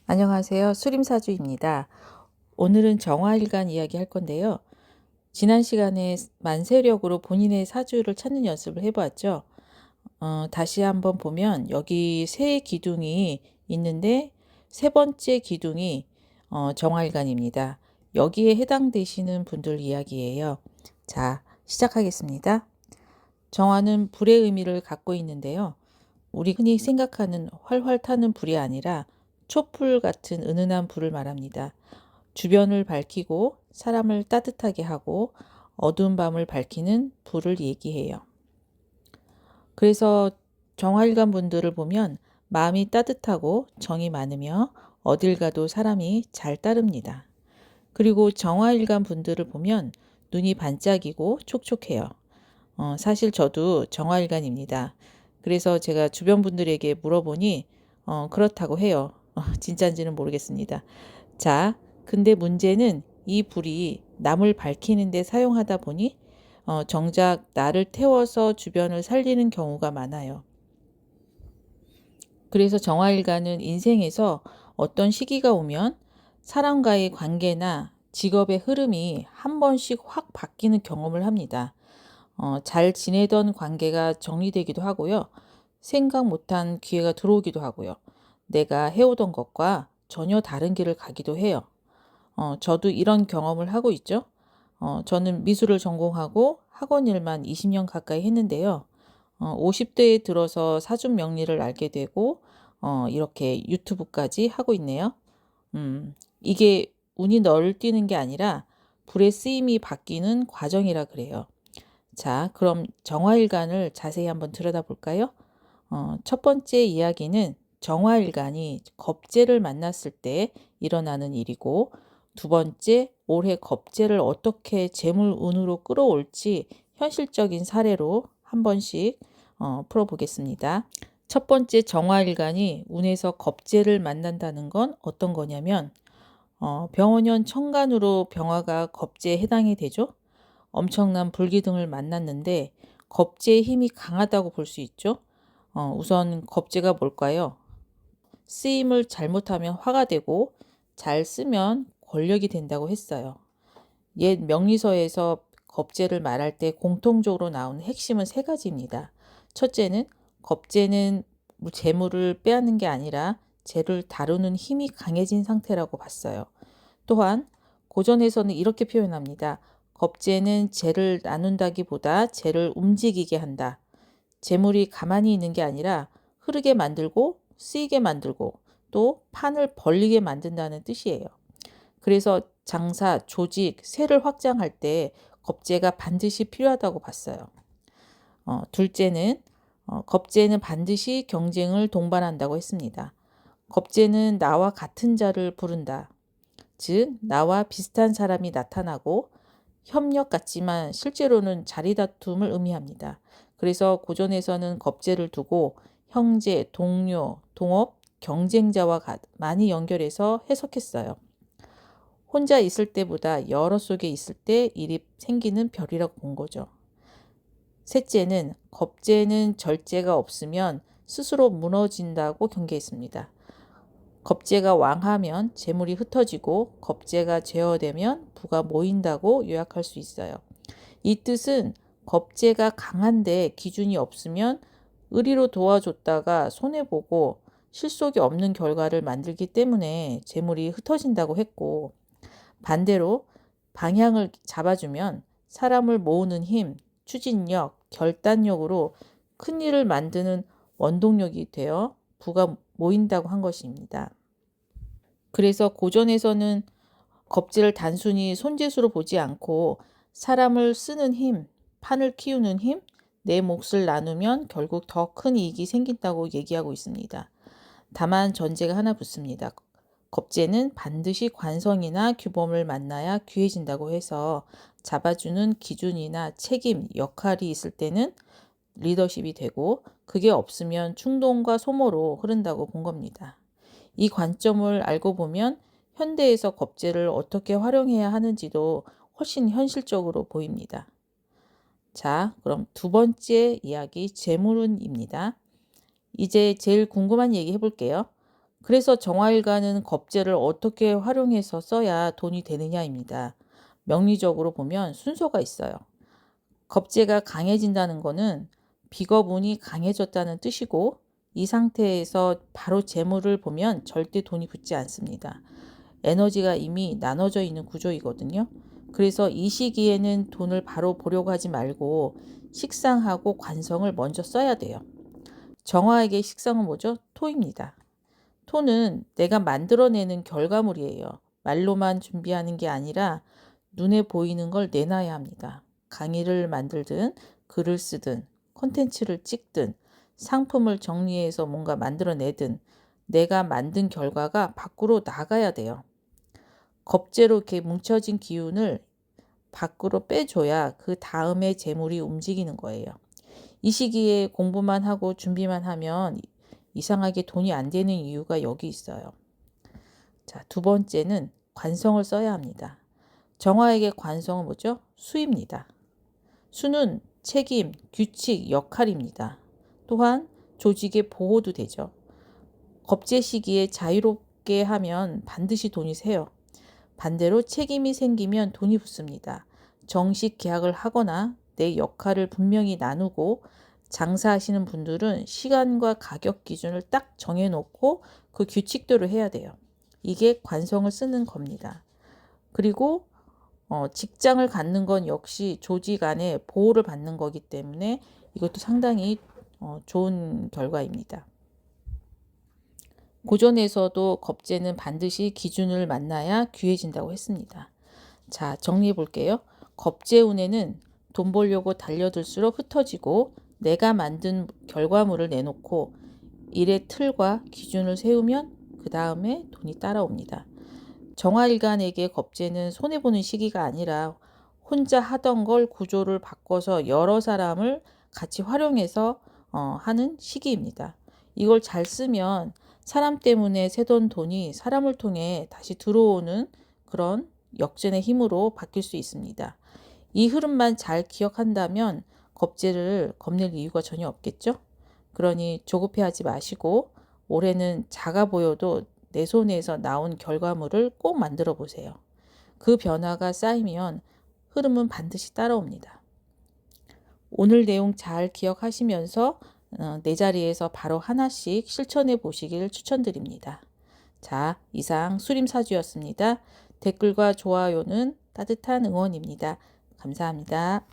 안녕하세요. 수림사주입니다. 오늘은 정화일간 이야기 할 건데요. 지난 시간에 만세력으로 본인의 사주를 찾는 연습을 해보았죠. 다시 한번 보면 여기 세 기둥이 있는데 세 번째 기둥이 정화일간입니다. 여기에 해당되시는 분들 이야기예요. 자, 시작하겠습니다. 정화는 불의 의미를 갖고 있는데요. 우리 흔히 생각하는 활활 타는 불이 아니라 촛불 같은 은은한 불을 말합니다. 주변을 밝히고 사람을 따뜻하게 하고 어두운 밤을 밝히는 불을 얘기해요. 그래서 정화일관 분들을 보면 마음이 따뜻하고 정이 많으며 어딜 가도 사람이 잘 따릅니다. 그리고 정화일관 분들을 보면 눈이 반짝이고 촉촉해요. 사실 저도 정화일관입니다. 그래서 제가 주변 분들에게 물어보니 그렇다고 해요. 진짜인지는 모르겠습니다. 자, 근데 문제는 이 불이 남을 밝히는 데 사용하다 보니 정작 나를 태워서 주변을 살리는 경우가 많아요. 그래서 정화일관은 인생에서 어떤 시기가 오면 사람과의 관계나 직업의 흐름이 한 번씩 확 바뀌는 경험을 합니다. 잘 지내던 관계가 정리되기도 하고요. 생각 못한 기회가 들어오기도 하고요. 내가 해오던 것과 전혀 다른 길을 가기도 해요. 저도 이런 경험을 하고 있죠. 저는 미술을 전공하고 학원 일만 20년 가까이 했는데요. 50대에 들어서 사주 명리를 알게 되고 이렇게 유튜브까지 하고 있네요. 이게 운이 널뛰는 게 아니라 불의 쓰임이 바뀌는 과정이라 그래요. 자, 그럼 정화일간을 자세히 한번 들여다볼까요? 첫 번째 이야기는 정화일간이 겁재를 만났을 때 일어나는 일이고, 두 번째, 올해 겁재를 어떻게 재물운으로 끌어올지 현실적인 사례로 한 번씩 풀어보겠습니다. 첫 번째 정화일간이 운에서 겁재를 만난다는 건 어떤 거냐면 병원년 천간으로 병화가 겁재에 해당이 되죠. 엄청난 불기둥을 만났는데 겁재의 힘이 강하다고 볼 수 있죠. 우선 겁재가 뭘까요? 쓰임을 잘못하면 화가 되고 잘 쓰면 권력이 된다고 했어요. 옛 명리서에서 겁재를 말할 때 공통적으로 나오는 핵심은 세 가지입니다. 첫째는 겁재는 재물을 빼앗는 게 아니라 재를 다루는 힘이 강해진 상태라고 봤어요. 또한 고전에서는 이렇게 표현합니다. 겁재는 재를 나눈다기보다 재를 움직이게 한다. 재물이 가만히 있는 게 아니라 흐르게 만들고 쓰이게 만들고 또 판을 벌리게 만든다는 뜻이에요. 그래서 장사, 조직, 세를 확장할 때 겁재가 반드시 필요하다고 봤어요. 둘째는 겁재는 반드시 경쟁을 동반한다고 했습니다. 겁재는 나와 같은 자를 부른다. 즉 나와 비슷한 사람이 나타나고 협력 같지만 실제로는 자리다툼을 의미합니다. 그래서 고전에서는 겁재를 두고 형제, 동료, 동업, 경쟁자와 많이 연결해서 해석했어요. 혼자 있을 때보다 여러 속에 있을 때 일이 생기는 별이라고 본 거죠. 셋째는 겁재는 절제가 없으면 스스로 무너진다고 경계했습니다. 겁재가 왕하면 재물이 흩어지고 겁재가 제어되면 부가 모인다고 요약할 수 있어요. 이 뜻은 겁재가 강한데 기준이 없으면 의리로 도와줬다가 손해보고 실속이 없는 결과를 만들기 때문에 재물이 흩어진다고 했고, 반대로 방향을 잡아주면 사람을 모으는 힘, 추진력, 결단력으로 큰 일을 만드는 원동력이 되어 부가 모인다고 한 것입니다. 그래서 고전에서는 겁재를 단순히 손재주로 보지 않고 사람을 쓰는 힘, 판을 키우는 힘, 내 몫을 나누면 결국 더 큰 이익이 생긴다고 얘기하고 있습니다. 다만 전제가 하나 붙습니다. 겁재는 반드시 관성이나 규범을 만나야 귀해진다고 해서 잡아주는 기준이나 책임, 역할이 있을 때는 리더십이 되고 그게 없으면 충동과 소모로 흐른다고 본 겁니다. 이 관점을 알고 보면 현대에서 겁재를 어떻게 활용해야 하는지도 훨씬 현실적으로 보입니다. 자, 그럼 두 번째 이야기 재물운입니다. 이제 제일 궁금한 얘기 해볼게요. 그래서 정화일관은 겁재를 어떻게 활용해서 써야 돈이 되느냐입니다. 명리적으로 보면 순서가 있어요. 겁재가 강해진다는 것은 비겁운이 강해졌다는 뜻이고, 이 상태에서 바로 재물을 보면 절대 돈이 붙지 않습니다. 에너지가 이미 나눠져 있는 구조이거든요. 그래서 이 시기에는 돈을 바로 보려고 하지 말고 식상하고 관성을 먼저 써야 돼요. 정화에게 식상은 뭐죠? 토입니다. 토는 내가 만들어내는 결과물이에요. 말로만 준비하는 게 아니라 눈에 보이는 걸 내놔야 합니다. 강의를 만들든 글을 쓰든 콘텐츠를 찍든 상품을 정리해서 뭔가 만들어내든 내가 만든 결과가 밖으로 나가야 돼요. 겁재로 이렇게 뭉쳐진 기운을 밖으로 빼줘야 그 다음에 재물이 움직이는 거예요. 이 시기에 공부만 하고 준비만 하면 이상하게 돈이 안 되는 이유가 여기 있어요. 자, 두 번째는 관성을 써야 합니다. 정화에게 관성은 뭐죠? 수입니다. 수는 책임, 규칙, 역할입니다. 또한 조직의 보호도 되죠. 겁재 시기에 자유롭게 하면 반드시 돈이 새요. 반대로 책임이 생기면 돈이 붙습니다. 정식 계약을 하거나 내 역할을 분명히 나누고 장사하시는 분들은 시간과 가격 기준을 딱 정해놓고 그 규칙대로 해야 돼요. 이게 관성을 쓰는 겁니다. 그리고 직장을 갖는 건 역시 조직 안에 보호를 받는 거기 때문에 이것도 상당히 좋은 결과입니다. 고전에서도 겁재는 반드시 기준을 만나야 귀해진다고 했습니다. 자, 정리해 볼게요. 겁재운에는 돈 벌려고 달려들수록 흩어지고 내가 만든 결과물을 내놓고 일의 틀과 기준을 세우면 그 다음에 돈이 따라옵니다. 정화일간에게 겁재는 손해보는 시기가 아니라 혼자 하던 걸 구조를 바꿔서 여러 사람을 같이 활용해서 하는 시기입니다. 이걸 잘 쓰면 사람 때문에 새던 돈이 사람을 통해 다시 들어오는 그런 역전의 힘으로 바뀔 수 있습니다. 이 흐름만 잘 기억한다면 겁재를 겁낼 이유가 전혀 없겠죠? 그러니 조급해하지 마시고 올해는 작아 보여도 내 손에서 나온 결과물을 꼭 만들어 보세요. 그 변화가 쌓이면 흐름은 반드시 따라옵니다. 오늘 내용 잘 기억하시면서 내 자리에서 바로 하나씩 실천해 보시길 추천드립니다. 자, 이상 수림사주였습니다. 댓글과 좋아요는 따뜻한 응원입니다. 감사합니다.